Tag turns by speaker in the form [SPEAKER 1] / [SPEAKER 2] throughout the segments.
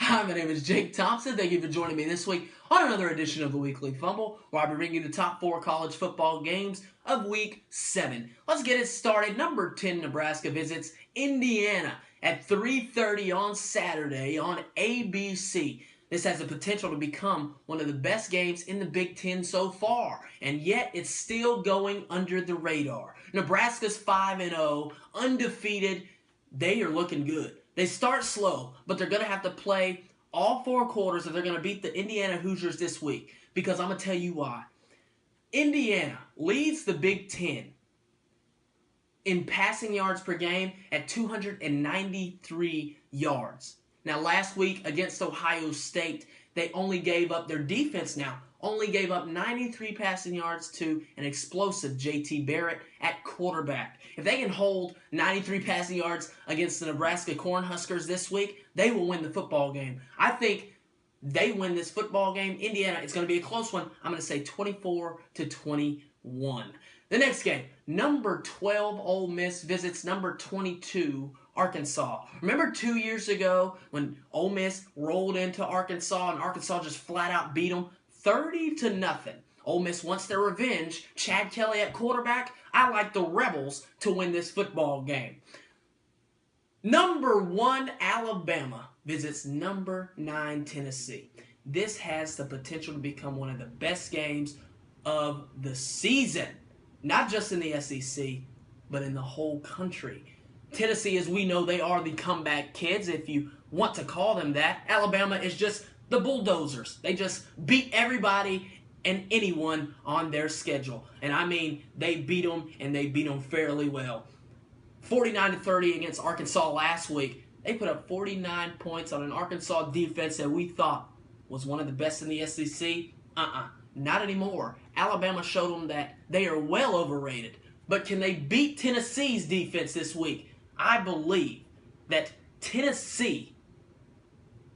[SPEAKER 1] Hi, my name is Jake Thompson. Thank you for joining me this week on another edition of the Weekly Fumble, where I'll be bringing you the top 4 college football games of Week 7. Let's get it started. Number 10, Nebraska visits Indiana at 3:30 on Saturday on ABC. This has the potential to become one of the best games in the Big Ten so far, and yet it's still going under the radar. Nebraska's 5-0, undefeated. They are looking good. They start slow, but they're going to have to play all 4 quarters if they're going to beat the Indiana Hoosiers this week, because I'm going to tell you why. Indiana leads the Big Ten in passing yards per game at 293 yards. Now, last week against Ohio State, they only gave up, their defense now, only gave up 93 passing yards to an explosive J.T. Barrett at quarterback. If they can hold 93 passing yards against the Nebraska Cornhuskers this week, they will win the football game. I think they win this football game. Indiana, it's going to be a close one. I'm going to say 24-21. The next game, number 12 Ole Miss visits number 22 Arkansas. Remember 2 years ago when Ole Miss rolled into Arkansas and Arkansas just flat out beat them 30-0? Ole Miss wants their revenge. Chad Kelly at quarterback. I like the Rebels to win this football game. Number 1 Alabama visits number 9 Tennessee. This has the potential to become one of the best games of the season. Not just in the SEC, but in the whole country. Tennessee, as we know, they are the comeback kids, if you want to call them that. Alabama is just the bulldozers. They just beat everybody and anyone on their schedule. And I mean, they beat them, and they beat them fairly well. 49-30 against Arkansas last week. They put up 49 points on an Arkansas defense that we thought was one of the best in the SEC. Not anymore. Alabama showed them that they are well overrated. But can they beat Tennessee's defense this week? I believe that Tennessee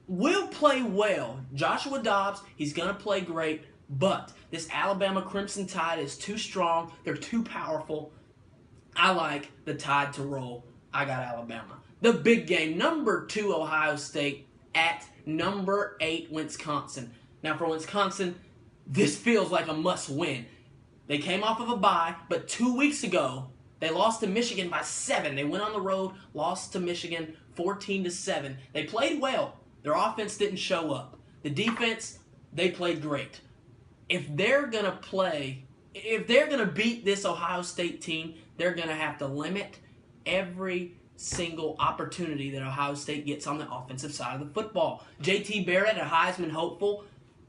[SPEAKER 1] will play well. Joshua Dobbs, he's going to play great. But this Alabama Crimson Tide is too strong. They're too powerful. I like the Tide to roll. I got Alabama. The big game, number 2 Ohio State at number 8 Wisconsin. Now for Wisconsin, this feels like a must-win. They came off of a bye, but 2 weeks ago, they lost to Michigan by 7. They went on the road, lost to Michigan 14-7. They played well. Their offense didn't show up. The defense, they played great. If they're going to beat this Ohio State team, they're going to have to limit every single opportunity that Ohio State gets on the offensive side of the football. J.T. Barrett, a Heisman hopeful,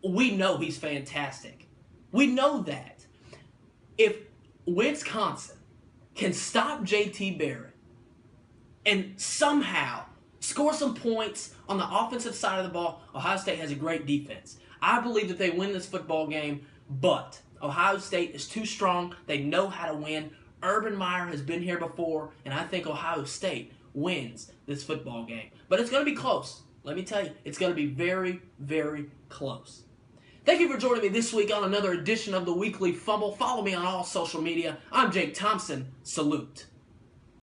[SPEAKER 1] we know he's fantastic. We know that. If Wisconsin can stop J.T. Barrett and somehow score some points on the offensive side of the ball, Ohio State has a great defense. I believe that they win this football game, but Ohio State is too strong. They know how to win. Urban Meyer has been here before, and I think Ohio State wins this football game. But it's going to be close. Let me tell you, it's going to be very, very close. Thank you for joining me this week on another edition of the Weekly Fumble. Follow me on all social media. I'm Jake Thompson. Salute.